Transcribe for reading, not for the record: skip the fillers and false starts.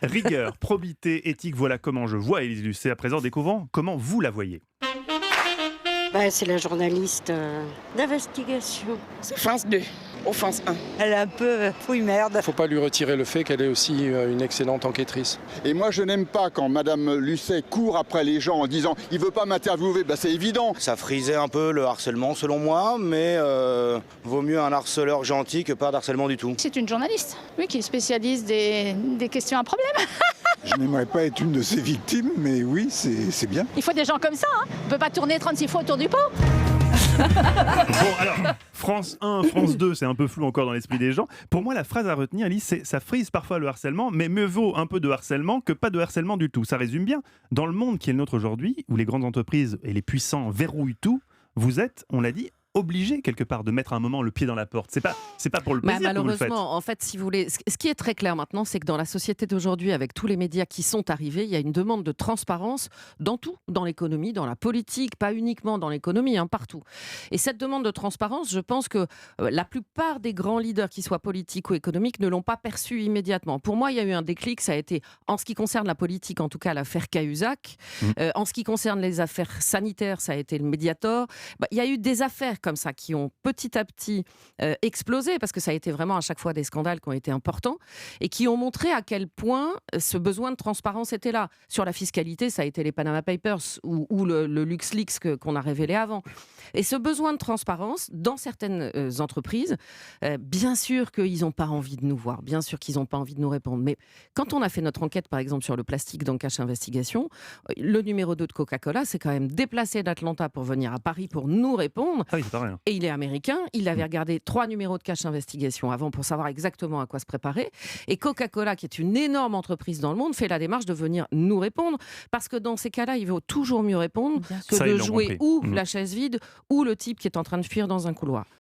Rigueur, probité, éthique, voilà comment je vois Élise Lucet. À présent, découvrons comment vous la voyez. C'est la journaliste d'investigation. C'est France 2, offense 1. Elle est un peu fouille-merde. Faut pas lui retirer le fait qu'elle est aussi une excellente enquêtrice. Et moi, je n'aime pas quand Madame Lucet court après les gens en disant « il veut pas m'interviewer ». C'est évident. Ça frisait un peu le harcèlement selon moi, mais vaut mieux un harceleur gentil que pas d'harcèlement du tout. C'est une journaliste, oui, qui est spécialiste des questions à problème. Je n'aimerais pas être une de ces victimes, mais oui, c'est bien. Il faut des gens comme ça, hein. On ne peut pas tourner 36 fois autour du pot. Bon, alors, France 1, France 2, c'est un peu flou encore dans l'esprit des gens. Pour moi, la phrase à retenir, Alice, c'est ça frise parfois le harcèlement, mais mieux vaut un peu de harcèlement que pas de harcèlement du tout. Ça résume bien. Dans le monde qui est le nôtre aujourd'hui, où les grandes entreprises et les puissants verrouillent tout, vous êtes, on l'a dit, obligé quelque part de mettre un moment le pied dans la porte. C'est pas pour le plaisir que vous le faites. Malheureusement, en fait, si vous voulez, ce qui est très clair maintenant, c'est que dans la société d'aujourd'hui, avec tous les médias qui sont arrivés, il y a une demande de transparence dans tout, dans l'économie, dans la politique, pas uniquement dans l'économie, partout. Et cette demande de transparence, je pense que la plupart des grands leaders, qu'ils soient politiques ou économiques, ne l'ont pas perçu immédiatement. Pour moi, il y a eu un déclic, ça a été, en ce qui concerne la politique, en tout cas l'affaire Cahuzac. En ce qui concerne les affaires sanitaires, ça a été le Mediator. Il y a eu des affaires comme ça qui ont petit à petit explosé, parce que ça a été vraiment à chaque fois des scandales qui ont été importants et qui ont montré à quel point ce besoin de transparence était là. Sur la fiscalité, ça a été les Panama Papers ou le LuxLeaks qu'on a révélé avant. Et ce besoin de transparence, dans certaines entreprises, bien sûr qu'ils n'ont pas envie de nous voir, bien sûr qu'ils n'ont pas envie de nous répondre. Mais quand on a fait notre enquête, par exemple, sur le plastique dans Cache Investigation, le numéro 2 de Coca-Cola s'est quand même déplacé d'Atlanta pour venir à Paris pour nous répondre. Ah oui, c'est pas rien. Et il est américain, il avait regardé 3 numéros de Cache Investigation avant pour savoir exactement à quoi se préparer. Et Coca-Cola, qui est une énorme entreprise dans le monde, fait la démarche de venir nous répondre. Parce que dans ces cas-là, il vaut toujours mieux répondre que Ça, de ils l'ont jouer compris. ou la chaise vide ou le type qui est en train de fuir dans un couloir.